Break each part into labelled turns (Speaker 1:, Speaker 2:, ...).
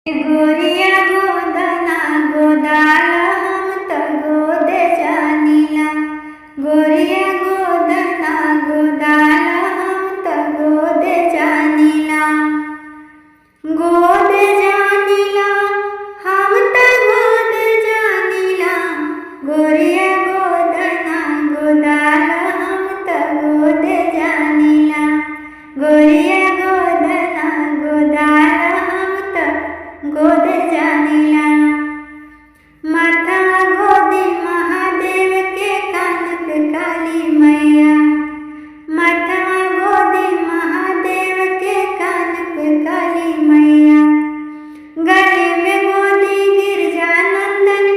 Speaker 1: गोरिया गोदना गोदाल हम त गोदे जानिला। गोरिया गोदना गोदाल हम त गोदे जानिला। गोदे जानिला हम त गोदे जानिला। गोरिया गोदना गोदाल हम त गोदे जानिला। गोरिया गोदना गोदाल हम त गोदे जानिला। माथा गोदी महादेव के कान पे काली मैया। माथा गोदी महादेव के कान पे काली मैया। गले में गोदी गिरजानंदन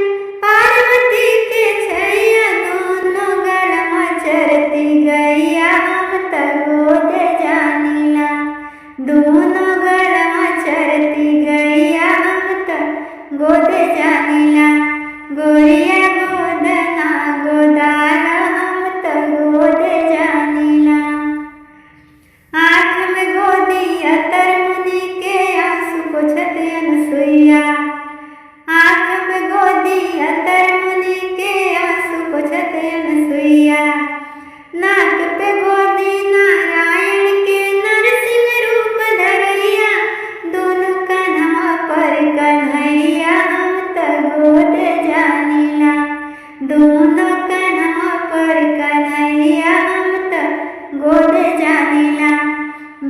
Speaker 1: पार्वती के छैया। दोनों गरमा चरती गैया हम त गोदे जानिला। दोनों गरमा चरती गैया हम त गोदे जानिला। गोरिया गोदना गोदाल हम त गोदे जानिला। आँख में गोदी अतर मुनि के आंसू पोंछत अनसुईया। आँख में गोदी अतर मुनि के आंसू पोंछत अनसुईया। नाक पे गोदी नारायण के नरसिंह रूप धरैया। दोनों कन्हवा पर कन्हैया हम त गोदे जानिला। दोनों कन्हवा पर कन्हैया हम त गोदे जानिला।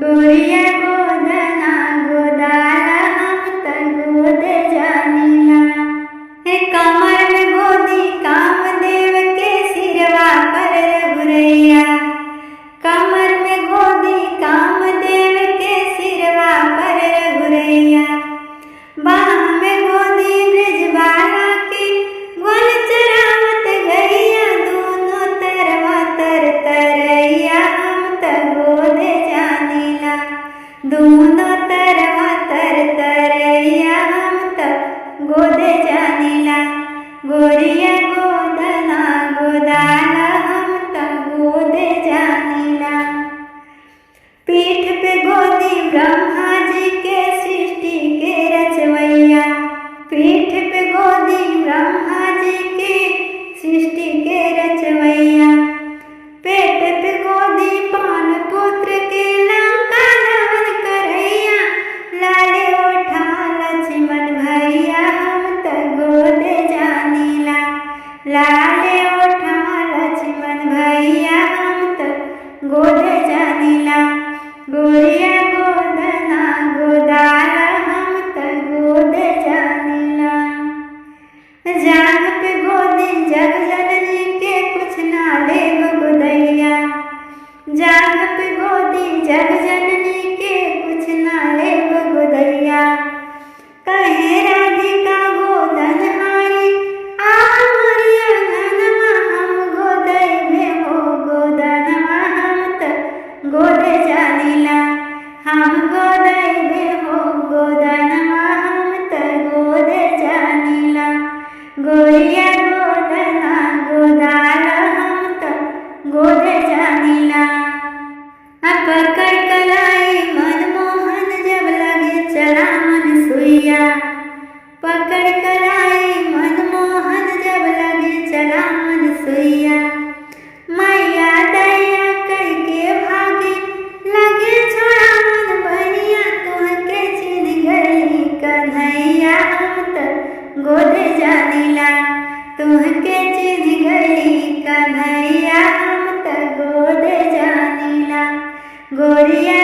Speaker 1: गोरिया गोदना गोदाल हम त गोदे जानिला। हे कमर में गोदी कामदेव के सिरवा पर रघुरैया। कमर में गोदी कामदेव के सिरवा पर रघुरैया। बाह में गोदी ब्रजबाला की गोल चरावत गैया। दोनों तरवा तर तरैया हम त गोदे जानिला। दोनों तरवा तर तरैया हम त गोदे जानिला। गोरिया गोदना गोदाल हम त गोदे जानिला। पीठ पे गोदी ब्रह्मा जी के सृष्टि के रचवैया। पीठ पे गोदी ब्रह्मा जी के सृष्टि के रचवैया। पेट पे गोदी पान पुत्र के लंका दहन करैया। लाले ओठा लक्ष्मण भैया हम त गोदे जानिला। लाले ओठा लक्ष्मण भैया हम त गोदे जानिला। गोरिया गोदना गोदाल हम त गोदे जानिला। जांघ पे गोदी जग जननी के कुछ ना लेब गोदैया। जांघ पे गोदी जग जननी के कुछ ना लेब गोदैया। कहे राधिका गोदन हारी आह मोरिया घनमा। हम गोदैबे हो गोदनमा हम त गोदे जानिला। हम गोदैबे हो गोदनमा हम त गोदे जानिला। गोरिया गोदना गोदाल हम त गोदे जानिला। पकड़ कलाई मनमोहन जब लगे चला मन सुइया। पकड़ कलाई मनमोहन जब लगे चला मन सुइया। मैया दया करके भागी लगे छोड़ा मन बनिया। तुहके चिन्ह गई कन्हैया हम त गोदे जानिला। तुहके चिन्ह गई कन्हैया हम त गोदे जानिला। गोरिया